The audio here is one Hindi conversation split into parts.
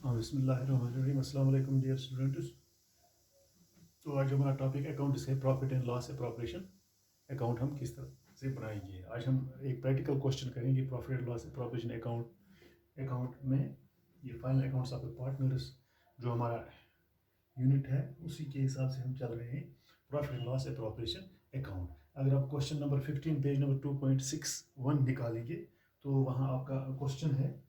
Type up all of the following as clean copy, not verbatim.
बिस्मिल्लाहिर्रहमानिर्रहीम। अस्सलाम वालेकुम डियर स्टूडेंट्स। तो आज हमारा टॉपिक अकाउंट है profit and loss appropriation. Account हम किस तरह से बनाएंगे। आज हम एक प्रैक्टिकल क्वेश्चन करेंगे profit and loss appropriation account में। ये फाइनल अकाउंट्स ऑफ पार्टनर्स जो हमारा यूनिट है उसी के हिसाब से हम चल रहे हैं profit and loss appropriation account. अगर आप क्वेश्चन नंबर 15 पेज नंबर 2.61 निकालेंगे तो वहाँ आपका क्वेश्चन है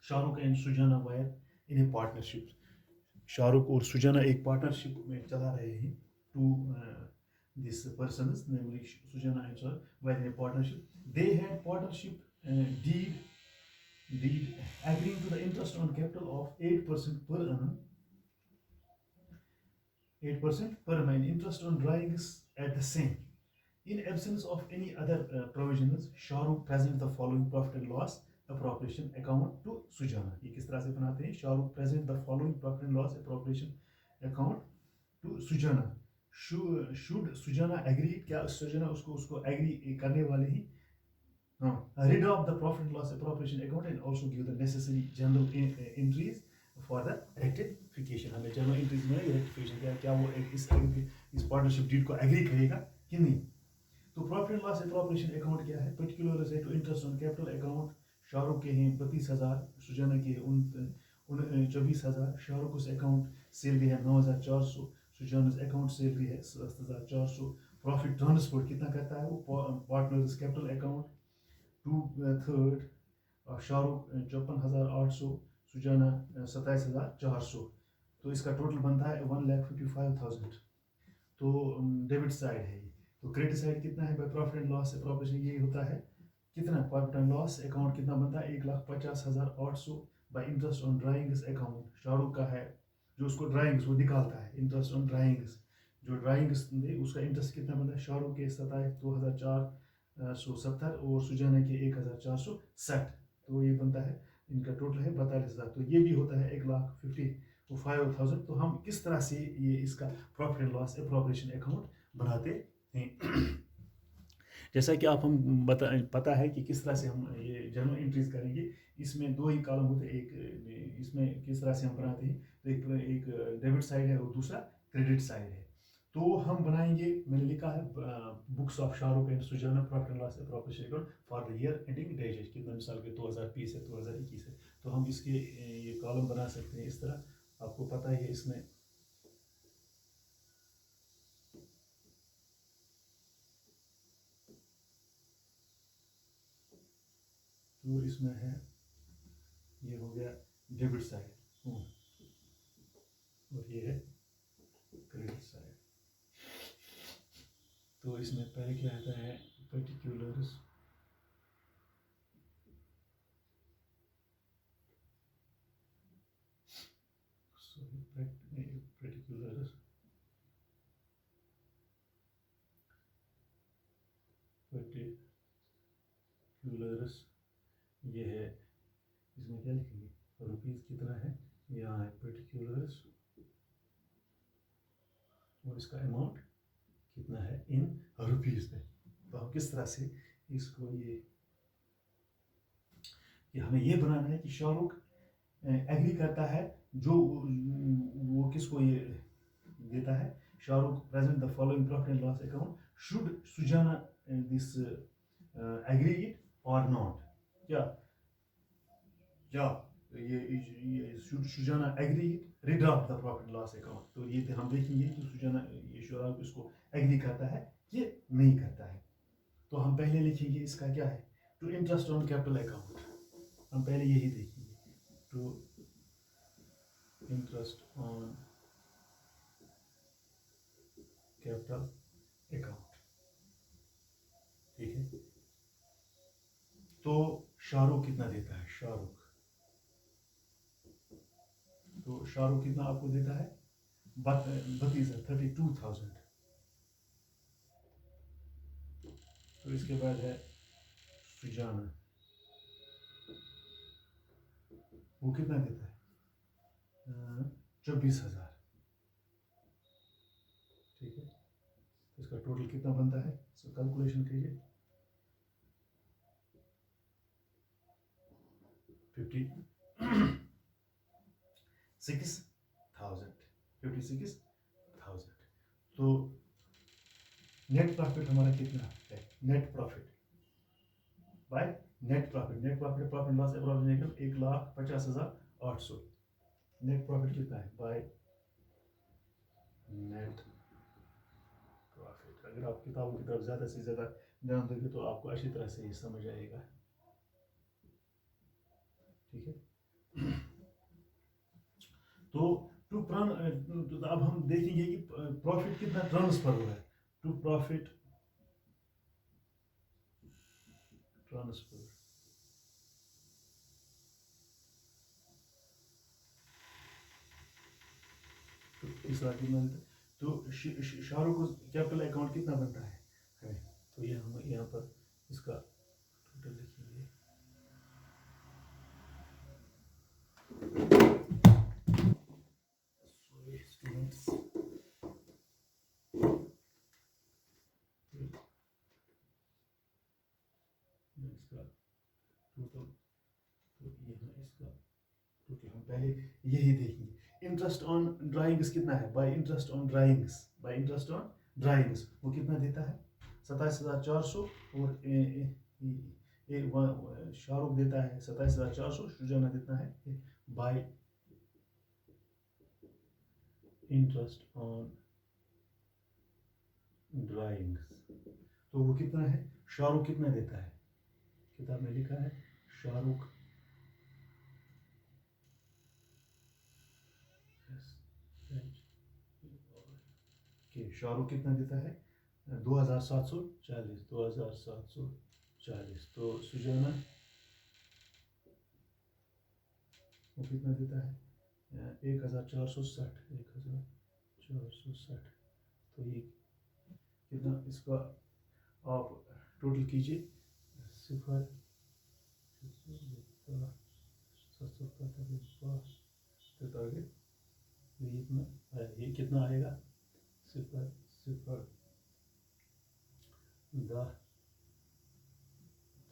Shahrukh and Sujana were in a partnership. Shahrukh और सुजाना एक पार्टनरशिप में चला रहे हैं। Two this persons namely Sujana and Shahrukh were in a partnership. They had partnership deed agreeing to the interest on capital of 8% per annum, 8% per annum, interest on drawings at the same. In absence of any other provisions, Shahrukh present the following profit and loss appropriation account to Sujana. ये किस तरह से बनाते हैं? Shahrukh present the following profit and loss appropriation account to Sujana. Should Sujana agree? क्या Sujana उसको agree करने वाले ही? Rid of the profit and loss appropriation account and also give the necessary general entries for the rectification. हमें general entries में rectification क्या वो इस partnership deed को agree करेगा कि नहीं? तो profit and loss appropriation account क्या है? पर्टिकुलर है to interest on capital account. Shahrukh के हैं 32,000, सुजाना के हैं 24,000। शाहरुख उस अकाउंट सैलरी है 9,400, सुजाना अकाउंट सैलरी है 7,400। प्रॉफिट ट्रांसफर कितना करता है वो? पार्टनर्स कैपिटल अकाउंट 2/3 शाहरुख 54,800, सुजाना 27,400। तो इसका टोटल बनता है 1,55,000। तो डेबिट साइड है। तो क्रेडिट साइड कितना है? By profit and loss appropriation ये होता है कितना? प्रॉफिट एंड लॉस अकाउंट कितना बनता है? 1,50,800 bye interest on drawings account. Shahrukh का है जो उसको ड्राइंग्स वो निकालता है इंटरेस्ट ऑन ड्राइंग्स। जो ड्राइंग्स दे उसका इंटरेस्ट कितना बनता है? शाहरुख के 2,470 और सुजाना के 1,460। तो ये बनता है इनका टोटल है 42,000। तो ये भी होता है 1,55,000। तो हम किस तरह से ये इसका profit and loss appropriation account बनाते हैं। जैसा कि आप हम पता है कि किस तरह से हम ये जर्नल एंट्रीज करेंगे। इसमें दो ही कॉलम होते हैं। एक इसमें किस तरह से हम बनाते हैं तो एक डेबिट साइड है और दूसरा क्रेडिट साइड है। तो हम बनाएंगे, मैंने लिखा है books of Shahrukh and Sujana profit and loss appropriation account for the year ending days कितना मिसाल के 2020 है 2021 है। तो हम इसके ये कॉलम बना सकते हैं इस तरह। आपको पता है इसमें जो इसमें है ये हो गया डेबिट साइड और ये है क्रेडिट साइड। तो इसमें पहले क्या आता है? पर्टिकुलर्स पर्टिकुलर्स ये है। इसमें क्या लिखेंगे? रुपीज कितना है? यहाँ है पर्टिकुलर्स और इसका अमाउंट कितना है इन रुपीज में। तो हम किस तरह से इसको ये हमें ये बनाना है कि शाहरुख एग्री करता है जो वो किसको ये देता है। Shahrukh present the following profit and loss account. Should Sujana this agree it और नॉट? क्या ये should Sujana agree it read of the profit and loss account. तो ये हम देखेंगे कि सुजाना ये शाहरुख इसको एग्री करता है कि नहीं करता है। तो हम पहले लिखेंगे इसका क्या है? To interest on capital account. हम पहले यही देखेंगे to interest on capital account. ठीक है। तो शाहरुख कितना देता है? तो शाहरुख कितना आपको देता है? 32,000। तो इसके बाद है सुजाना, वो कितना देता है? 24,000। ठीक है। तो इसका टोटल कितना बनता है? इसका कैलकुलेशन कीजिए। 50 56,000। तो नेट प्रॉफिट हमारा कितना है? Net profit by net profit profit loss approximately 1,50,800। Net profit कितना है बाय नेट प्रॉफिट? अगर आप किताबों की तरफ ज़्यादा से ज़्यादा ध्यान दोगे तो आपको अच्छी तरह से ये समझ आएगा। ठीक है, तो अब हम देखेंगे कि प्रॉफिट कितना ट्रांसफर हुआ है। टू प्रॉफिट ट्रांसफर, तो तीसरा कितना, तो शाहरुख को कैपिटल अकाउंट कितना बनता है हमें, तो ये हम यहाँ पर इसका टोटल लिखेंगे। स्टूडेंट्स, इसका टोटल, तो यहाँ इसका टोटल हम पहले यही देखेंगे। इंटरेस्ट ऑन ड्राइंग्स कितना है बाय इंटरेस्ट ऑन ड्राइंग्स वो कितना देता है? 27,400। और शाहरुख देता है 27,400, सुजाना देता है बाय इंटरेस्ट ऑन ड्राइंग्स। तो वो कितना है? शाहरुख कितना देता है? किताब में लिखा है शाहरुख शाहरुख कितना देता है? 2,740। तो सुजाना वो कितना देता है? 1,460। तो ये कितना, इसका आप टोटल कीजिए। 0 ये कितना आएगा? 0 0 10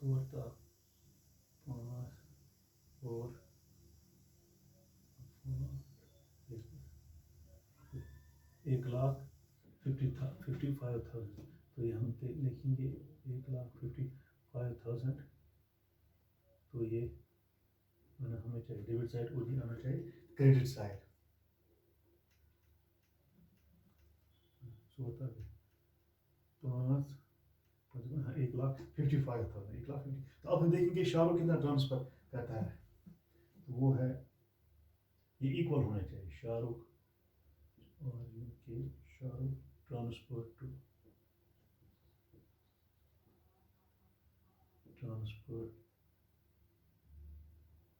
2 5 और 1,55,000। तो ये हम लिखेंगे 1,55,000। तो ये आना हमें चाहिए डेबिट साइड और ये आना चाहिए क्रेडिट साइड। सो होता है 1,55,000। तो अब हम देखेंगे शाहरुख कितना ट्रांसफर करता है। तो वो है, ये इक्वल होना चाहिए शाहरुख और ये Shahrukh transfer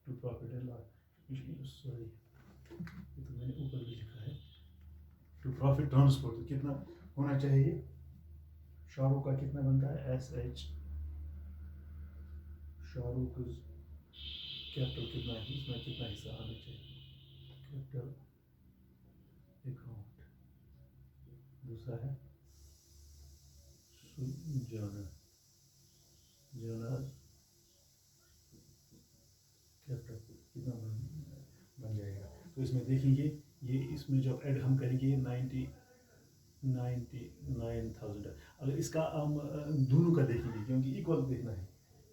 to profit and loss. Sorry, ये तो मैंने ऊपर भी लिखा है टू प्रॉफिट ट्रांसफर। तो कितना होना चाहिए? शाहरुख का कितना बनता है? SH शाहरुख कैपिटल कितना है, इसमें कितना हिस्सा आना चाहिए? Capital account. दूसरा है सुजाना कैपिटल कितना बन जाएगा? तो इसमें देखेंगे, ये इसमें जब ऐड हम करेंगे 99,000। अगर इसका हम दोनों का देखेंगे क्योंकि इक्वल देखना है,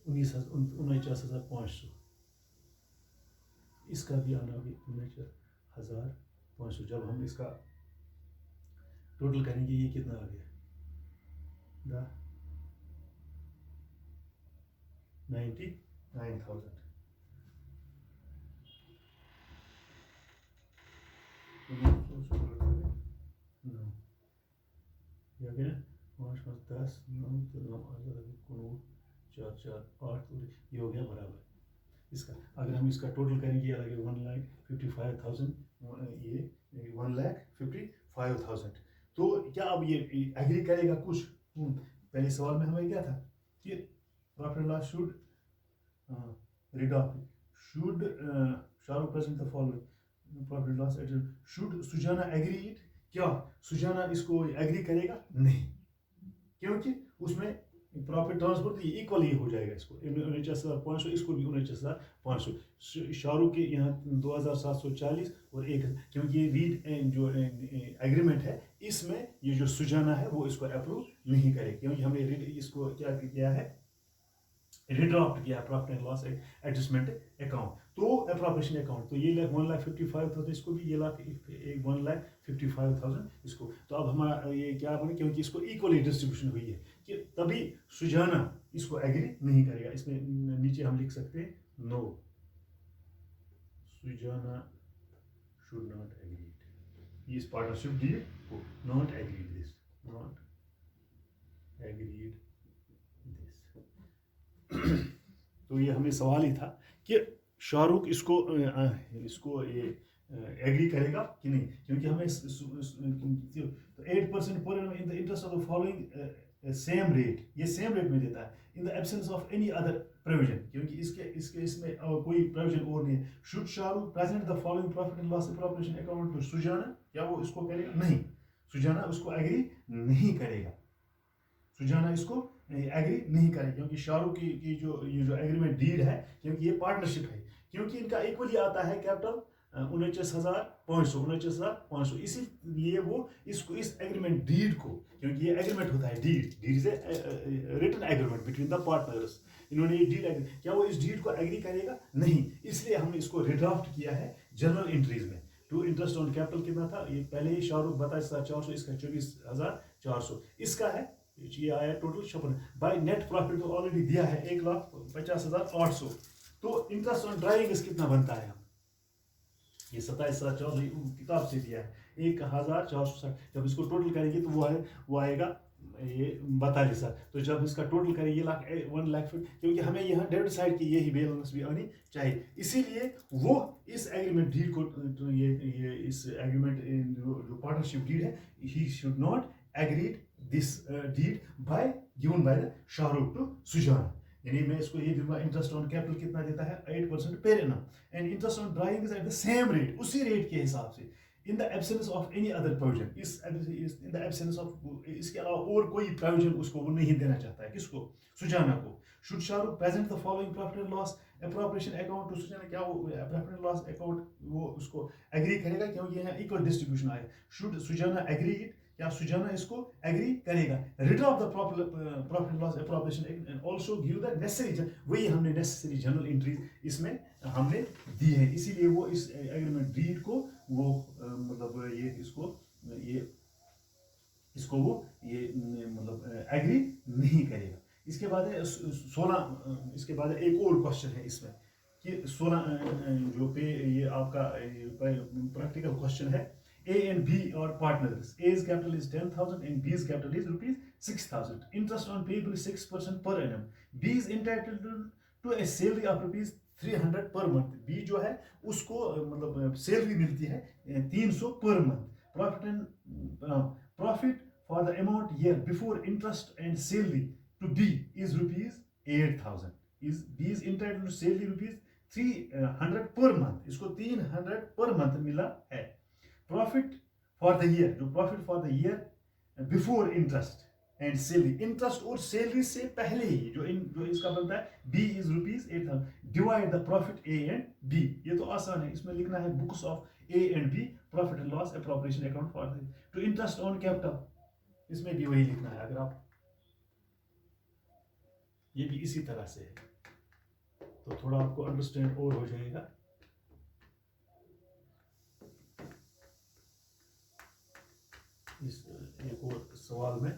49,500। इसका भी आना होगी 49,500। जब हम इसका टोटल करेंगे ये कितना आ गया? 99,000। या क्या 5 5 10 9 9 4 4 8 ये हो गया बराबर इसका। अगर हम इसका टोटल करेंगे अलग 1,55,000, ये 1,55,000। तो क्या अब ये एग्री करेगा कुछ? पहले सवाल में हमें क्या था कि profit and loss should should Shahrukh present the following profit and loss account, should Sujana agree it? क्या सुजाना इसको एग्री करेगा? नहीं, क्योंकि उसमें प्रॉफिट ट्रांसफर तो इक्वल ही हो जाएगा इसको 49,500, इसको भी 49,500। शाहरुख के यहाँ 2,740 और एक, क्योंकि ये रीड जो एग्रीमेंट है इसमें ये जो सुजाना है वो इसको अप्रूव नहीं करेगी, क्योंकि हमने इसको क्या किया है, रिड्राफ्ट किया profit and loss adjustment account, तो अप्रोप्रिएशन अकाउंट, तो ये 1,55,000 इसको भी, ये 1,55,000 इसको। तो अब हमारा ये क्या बने, क्योंकि इसको इक्वली डिस्ट्रीब्यूशन हुई है कि तभी सुजाना इसको एग्री नहीं करेगा। इसमें नीचे हम लिख सकते हैं no, Sujana should not agreed, इस पार्टनरशिप डील को not agreed this, not agreed this. तो ये हमें सवाल ही था कि शाहरुख इसको ये एग्री करेगा कि नहीं, क्योंकि हमें 8% पर in the interest of the following same rate, ये सेम रेट में देता है in the absence of any other provision, क्योंकि इसमें कोई प्रोविजन और नहीं है। Should Shahrukh present the following profit and loss appropriation account to Sujana, क्या वो इसको करेगा? नहीं, सुजाना उसको एग्री नहीं करेगा, सुजाना इसको एग्री नहीं करेगी, क्योंकि शाहरुख की जो ये जो एग्रीमेंट डीड है, क्योंकि ये पार्टनरशिप है, क्योंकि इनका इक्वली आता है कैपिटल 49,500, इसीलिए वो इसको इस एग्रीमेंट डीड को, क्योंकि ये एग्रीमेंट होता है deed is a written agreement between the partners, इन्होंने ये डीड, क्या वो इस डीड को एग्री करेगा? नहीं, इसलिए हमने इसको रिड्राफ्ट किया है जनरल एंट्रीज में। टू इंटरेस्ट ऑन कैपिटल कितना था, ये पहले ही शाहरुख 22,400, इसका 24,400, इसका है, ये आया टोटल 56। बाय नेट प्रॉफिट तो ऑलरेडी दिया है 1,50,800, तो इंटरेस्ट ऑन ड्राइंग कितना बनता है, ये 27,400 किताब से दिया है 1,460, जब इसको टोटल करेंगे तो वो आएगा ये 42,000, तो जब इसका टोटल करें ये 1,00,000, क्योंकि हमें यहाँ डेबिट साइड की यही बैलेंस भी आनी चाहिए, इसीलिए वो इस एग्रीमेंट डीड को ये इस एग्रीमेंट जो पार्टनरशिप डीड है, he should not agreed this deed by given by the Shahrukh to Sujana, यानी मैं इसको ये दूंगा इंटरेस्ट ऑन कैपिटल कितना देता है 8% पेर annum, and interest on drawing is at the same rate, उसी रेट के हिसाब से, इन the absence of any other provision, in the absence of, इसके अलावा और कोई प्रोविजन उसको वो नहीं देना चाहता है, किसको? सुजाना को। Should Shahrukh present the following profit and loss appropriation account to Sujana, क्या वो प्रॉफिट एंड लॉस अकाउंट वो उसको एग्री करेगा, क्योंकि यहाँ इक्वल डिस्ट्रीब्यूशन आया। शुड सुजाना एग्री इट, क्या सुजाना इसको एग्री करेगा? Rid of the profit and loss appropriation and also give the necessary, वही हमने नेसेसरी जनरल एंट्रीज इसमें हमने दी है, इसीलिए वो इस एग्रीमेंट डीड को वो मतलब ये इसको वो ये मतलब एग्री नहीं करेगा। इसके बाद है 16, इसके बाद एक और क्वेश्चन है इसमें कि 16 जो पे ये आपका प्रैक्टिकल क्वेश्चन है, A and B are partners. A's capital is 10,000 and B's capital is rupees 6,000. Interest on payable is 6% per annum. B is entitled to a salary of rupees 300 per month. B जो है उसको मतलब सैलरी मिलती है 300 per month. Profit for the amount year before interest and salary to B is rupees 8,000. B is entitled to salary rupees 300 per month. इसको 300 per month मिला है। प्रॉफिट फॉर द ईयर, जो profit for the year before interest and salary, interest और सैलरी से पहले ही जो इसका बनता है B is rupees 8,000, divide the profit A and B, ये तो आसान है, इसमें लिखना है books of A and B profit and loss appropriation account for the to interest on capital, इसमें भी वही लिखना है, अगर आप ये भी इसी तरह से है तो थोड़ा आपको अंडरस्टैंड और हो जाएगा। इस एक और सवाल में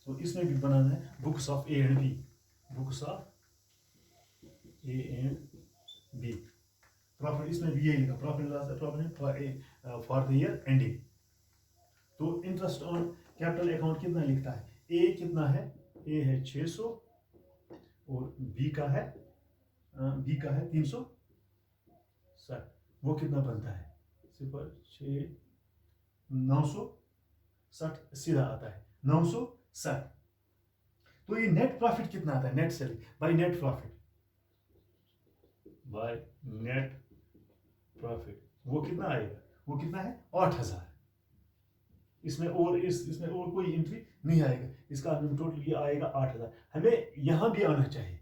तो इसमें भी बनाना है books of A and B, books of A and B profit, इसमें भी यही लिखा profit loss appropriation for the year ending. तो इंटरेस्ट ऑन कैपिटल अकाउंट कितना लिखता है, ए कितना है, ए है 600 और बी का है 360, वो कितना बनता है 960 सीधा आता है 960। तो ये नेट प्रॉफिट कितना आता है, net salary bye net profit, bye net profit वो कितना आएगा, वो कितना है 8,000, इसमें और कोई एंट्री नहीं आएगा। इसका टोटल ये आएगा 8,000। हमें यहाँ भी आना चाहिए,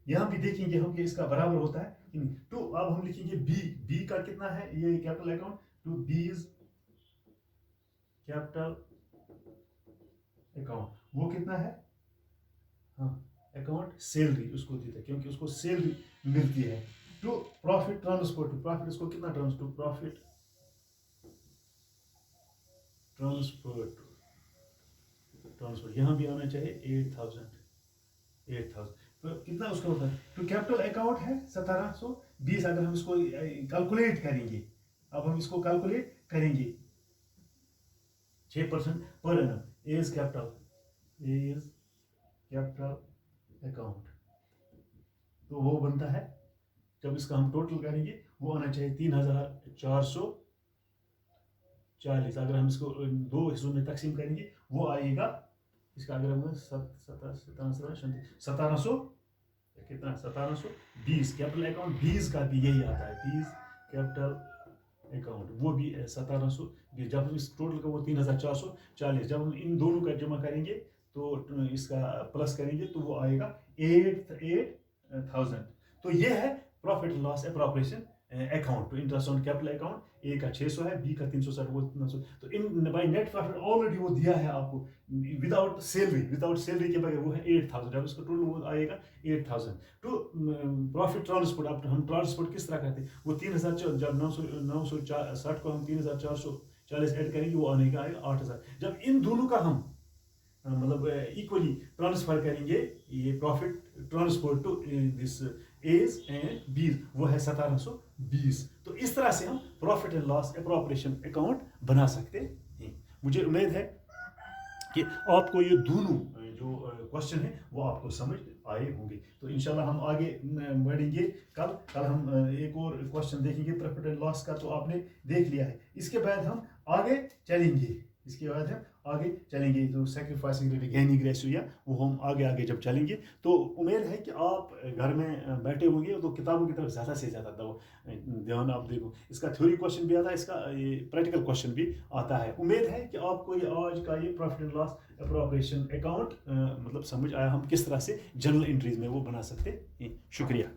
यहाँ भी देखेंगे हम कि इसका बराबर होता है कि नहीं। तो अब हम लिखेंगे बी का कितना है, ये capital account to B's capital account, वो कितना है, हाँ अकाउंट सैलरी उसको देता है क्योंकि उसको सैलरी मिलती है। To profit transfer, to profit इसको कितना ट्रांसफर, टू प्रॉफिट ट्रांसफर यहाँ भी आना चाहिए 8,000। तो कितना उसका होता है, तो कैपिटल अकाउंट है 1720। अगर हम इसको कैलकुलेट करेंगे, अब हम इसको कैलकुलेट करेंगे 6% per annum as capital account, तो वो बनता है, जब इसका हम टोटल करेंगे वो आना चाहिए 3,440। अगर हम इसको दो हिस्सों में तकसीम करेंगे वो आएगा, इसका अगर हम 1700 कितना, 1720। कैपिटल अकाउंट 20 का भी यही आता है, 20 कैपिटल अकाउंट, वो भी 1720। जब हम इस टोटल का वो 3,440, जब हम इन दोनों का जमा करेंगे तो इसका प्लस करेंगे तो वो आएगा 8,000। तो ये है profit loss appropriation account to interest on capital account. A का 600 है, बी का 360, वो 300। तो in by net profit already वो दिया है आपको विदाउट सैलरी के बगैर, वो है 8,000। जब इसका टोटल वो आएगा 8,000। टू प्रॉफिट ट्रांसपोर्ट, अब हम ट्रांसपोर्ट किस तरह करते हैं, वो 3,000, जब 960 को हम 3,440 ऐड करेंगे वो आने का आएगा 8,000। जब इन दोनों का हम मतलब इक्वली ट्रांसफर करेंगे, ये profit transport to this as and B's, वो है 1720। तो इस तरह से हम profit and loss appropriation account बना सकते हैं। मुझे उम्मीद है कि आपको ये दोनों जो क्वेश्चन है वो आपको समझ आए होंगे। तो इंशाल्लाह हम आगे बढ़ेंगे। कल हम एक और क्वेश्चन देखेंगे प्रॉफिट एंड लॉस का, तो आपने देख लिया है। इसके बाद हम आगे चलेंगे, जो सैक्रिफाइसिंग गेनिंग रेशियो, वो हम आगे जब चलेंगे। तो उम्मीद है कि आप घर में बैठे होंगे तो किताबों की तरफ ज़्यादा से ज़्यादा ध्यान आप देखो। इसका थ्योरी क्वेश्चन भी आता है, इसका ये प्रैक्टिकल क्वेश्चन भी आता है। उम्मीद है कि आपको ये आज का ये profit and loss appropriation account मतलब समझ आया, हम किस तरह से जनरल एंट्रीज में वो बना सकते हैं। शुक्रिया।